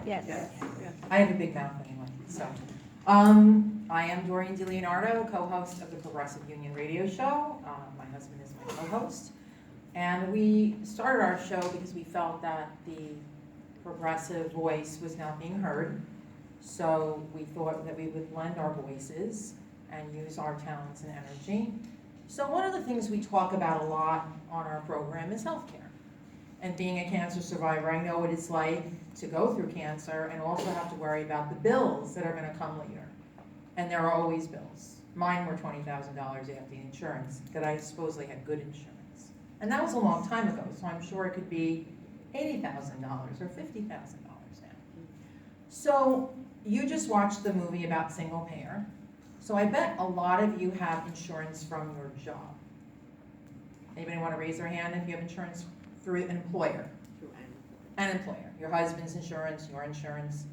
Yes. I have a big mouth anyway, so. I am Doreen DiLeonardo, co-host of the Progressive Union radio show. My husband is my co-host. And we started our show because we felt that the progressive voice was not being heard. So we thought that we would lend our voices and use our talents and energy. So one of the things we talk about a lot on our program is healthcare. And being a cancer survivor, I know what it's like to go through cancer and also have to worry about the bills that are going to come later. And there are always bills. Mine were $20,000 after the insurance, that I supposedly had good insurance. And that was a long time ago, so I'm sure it could be $80,000 or $50,000 now. So you just watched the movie about single payer. So I bet a lot of you have insurance from your job. Anybody want to raise their hand if you have insurance through an employer? An employer. Your husband's insurance, your insurance.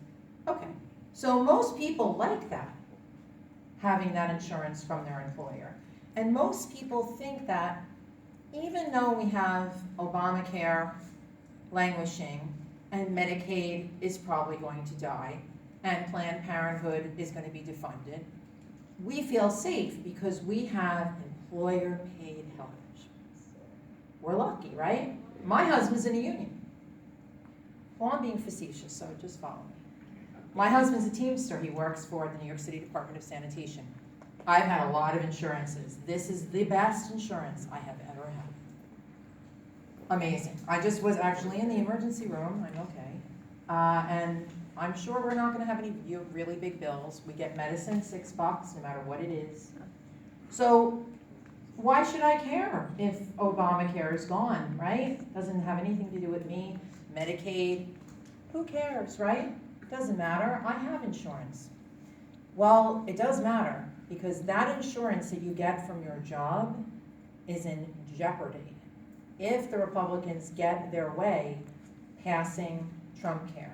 Okay. So most people like that, having that insurance from their employer. And most people think that even though we have Obamacare languishing and Medicaid is probably going to die and Planned Parenthood is going to be defunded, we feel safe because we have employer-paid health insurance. We're lucky, right? My husband's in a union. Well, I'm being facetious, so just follow me. My husband's a Teamster. He works for the New York City Department of Sanitation. I've had a lot of insurances. This is the best insurance I have ever had. Amazing. I just was actually in the emergency room. I'm okay. And I'm sure we're not going to have any really big bills. We get medicine, $6, no matter what it is. So why should I care if Obamacare is gone, right? Doesn't have anything to do with me. Medicaid, who cares, right? Doesn't matter. I have insurance. Well, it does matter because that insurance that you get from your job is in jeopardy if the Republicans get their way passing TrumpCare.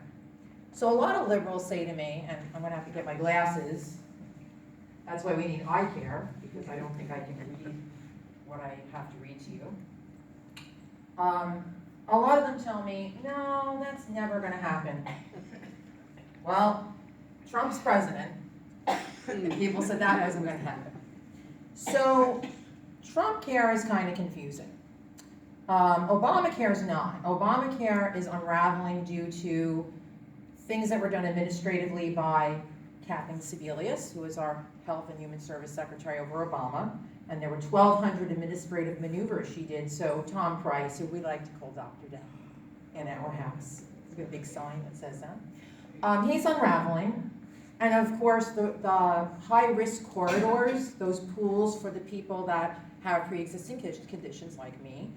So a lot of liberals say to me, and I'm going to have to get my glasses, that's why we need eye care, because I don't think I can read what I have to read to you. A lot of them tell me, no, that's never going to happen. Well, Trump's president, and people said that wasn't going to happen. So TrumpCare is kind of confusing. Obamacare is not. Obamacare is unraveling due to things that were done administratively by Kathleen Sebelius, who was our Health and Human Service Secretary over Obama. And there were 1,200 administrative maneuvers she did. So Tom Price, who we like to call Dr. Death in our house, there's a big sign that says that. He's unraveling. And of course, the high-risk corridors, those pools for the people that have pre-existing conditions like me,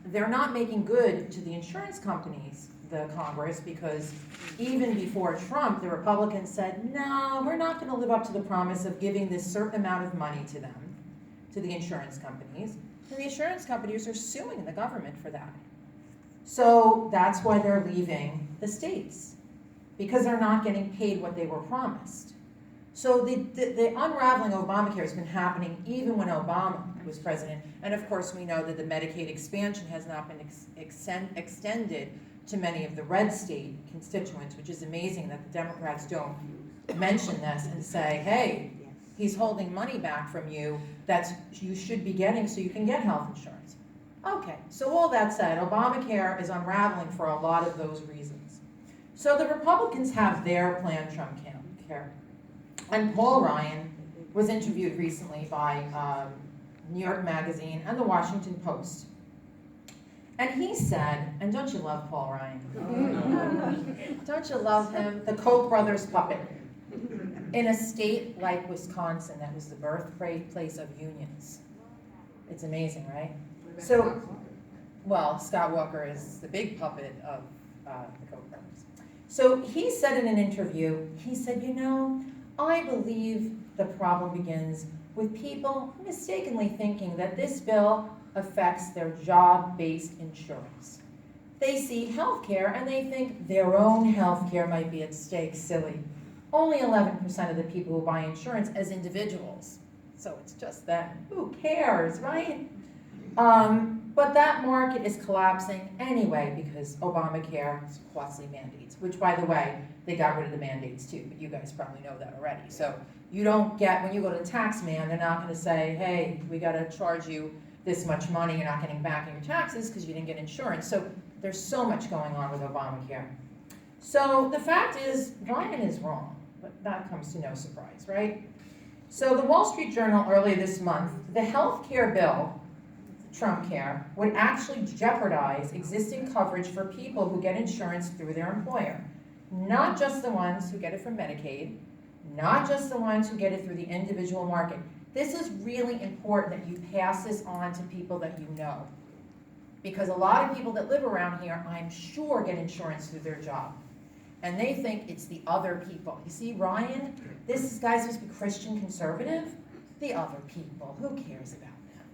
they're not making good to the insurance companies, the Congress, because even before Trump, the Republicans said, no, we're not going to live up to the promise of giving this certain amount of money to them, to the insurance companies. And the insurance companies are suing the government for that. So that's why they're leaving the states, because they're not getting paid what they were promised. So the unraveling of Obamacare has been happening even when Obama was president. And of course, we know that the Medicaid expansion has not been extended to many of the red state constituents, which is amazing that the Democrats don't mention this and say, hey, he's holding money back from you that you should be getting so you can get health insurance. Okay, so all that said, Obamacare is unraveling for a lot of those reasons. So the Republicans have their plan, TrumpCare. And Paul Ryan was interviewed recently by New York Magazine and the Washington Post. And he said, and don't you love Paul Ryan? Don't you love him? The Koch brothers puppet. In a state like Wisconsin, that was the birthplace of unions. It's amazing, right? So, well, Scott Walker is the big puppet of the Koch brothers. So he said in an interview, he said, you know, I believe the problem begins with people mistakenly thinking that this bill affects their job-based insurance. They see health care and they think their own health care might be at stake. Silly. Only 11% of the people who buy insurance as individuals. So it's just that. Who cares, right? But that market is collapsing anyway because Obamacare has costly mandates, which by the way, they got rid of the mandates too, but you guys probably know that already. So you don't get, when you go to the tax man, they're not gonna say, hey, we gotta charge you this much money, you're not getting back in your taxes because you didn't get insurance. So there's so much going on with Obamacare. So the fact is, Ryan is wrong, but that comes to no surprise, right? So the Wall Street Journal earlier this month, the health care bill, TrumpCare, would actually jeopardize existing coverage for people who get insurance through their employer. Not just the ones who get it from Medicaid, not just the ones who get it through the individual market. This is really important that you pass this on to people that you know. Because a lot of people that live around here, I'm sure, get insurance through their job. And they think it's the other people. You see, Ryan, this guy's supposed to be Christian conservative. The other people, who cares about them?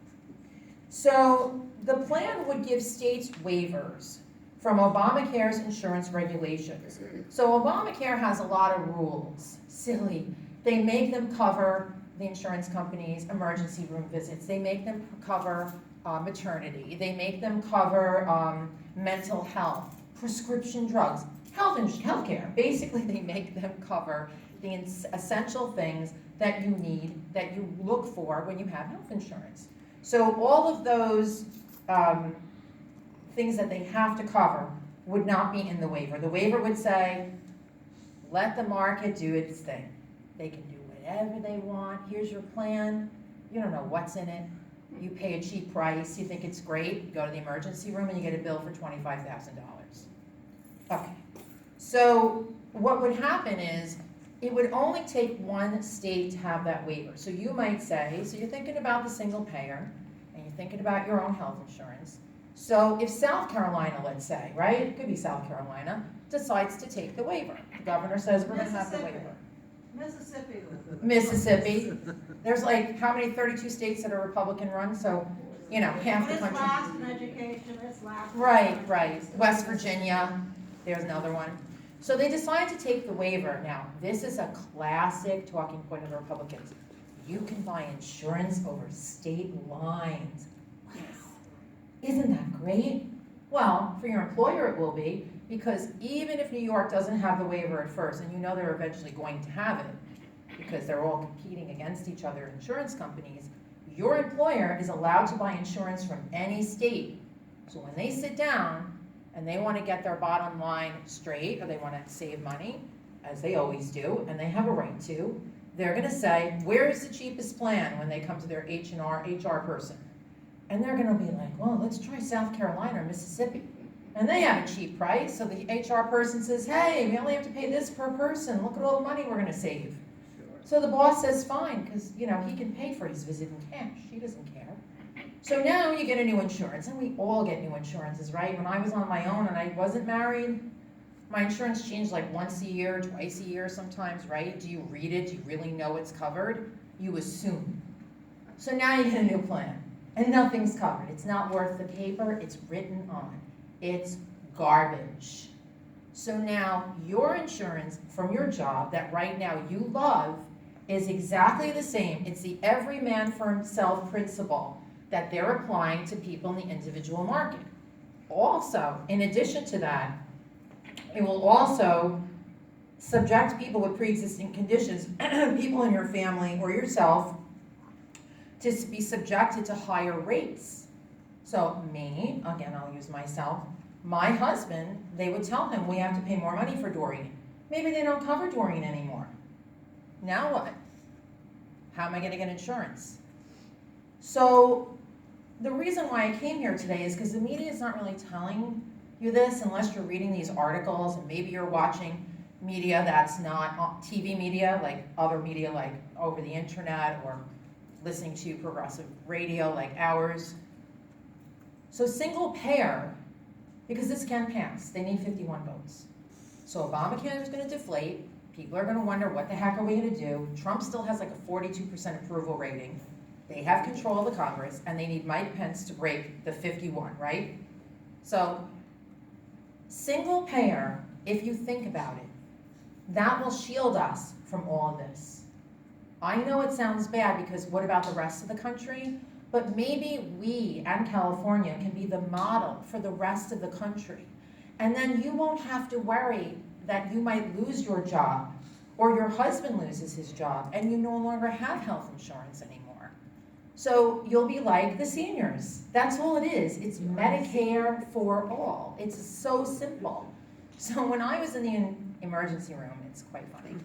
So the plan would give states waivers from Obamacare's insurance regulations. So Obamacare has a lot of rules, silly. They make them cover, the insurance companies, emergency room visits. They make them cover maternity. They make them cover mental health, prescription drugs, health care. Basically, they make them cover the essential things that you need, that you look for when you have health insurance. So all of those things that they have to cover would not be in the waiver. The waiver would say, let the market do its thing. They can do whatever they want. Here's your plan. You don't know what's in it. You pay a cheap price. You think it's great. You go to the emergency room and you get a bill for $25,000. Okay. So what would happen is it would only take one state to have that waiver. So you might say, so you're thinking about the single payer and you're thinking about your own health insurance. So if South Carolina, let's say, right, it could be South Carolina, decides to take the waiver. The governor says we're going to have the waiver. Mississippi. There's like, how many, 32 states that are Republican run? So, you know, half the country. It's last in education, it's last. Right. West Virginia, there's another one. So they decide to take the waiver. Now, this is a classic talking point of the Republicans. You can buy insurance over state lines. Wow. Isn't that great? Well, for your employer it will be, because even if New York doesn't have the waiver at first, and you know they're eventually going to have it, because they're all competing against each other, insurance companies, your employer is allowed to buy insurance from any state. So when they sit down and they want to get their bottom line straight, or they want to save money, as they always do, and they have a right to, they're going to say, where's the cheapest plan when they come to their HR person? And they're going to be like, well, let's try South Carolina or Mississippi. And they have a cheap price, so the HR person says, hey, we only have to pay this per person. Look at all the money we're going to save. So the boss says, fine, because he can pay for his visit in cash. He doesn't care. So now you get a new insurance, and we all get new insurances, right? When I was on my own and I wasn't married, my insurance changed like once a year, twice a year sometimes, right? Do you read it? Do you really know what's covered? You assume. So now you get a new plan, and nothing's covered. It's not worth the paper it's written on. It's garbage. So now your insurance from your job that right now you love is exactly the same. It's the every man for himself principle that they're applying to people in the individual market. Also, in addition to that, it will also subject people with pre-existing conditions, people in your family or yourself, to be subjected to higher rates. So me, again, I'll use myself, my husband, they would tell him we have to pay more money for Doreen. Maybe they don't cover Doreen anymore. Now what? How am I going to get insurance? So the reason why I came here today is because the media is not really telling you this unless you're reading these articles, and maybe you're watching media that's not TV media, like other media like over the internet, or listening to progressive radio like ours. So single payer, because this can pass, they need 51 votes. So Obamacare is going to deflate. People are going to wonder, what the heck are we going to do? Trump still has like a 42% approval rating. They have control of the Congress, and they need Mike Pence to break the 51, right? So single payer, if you think about it, that will shield us from all of this. I know it sounds bad, because what about the rest of the country? but maybe we and California can be the model for the rest of the country. And then you won't have to worry that you might lose your job or your husband loses his job and you no longer have health insurance anymore. So you'll be like the seniors. That's all it is. It's Medicare for all. It's so simple. So when I was in the emergency room, it's quite funny.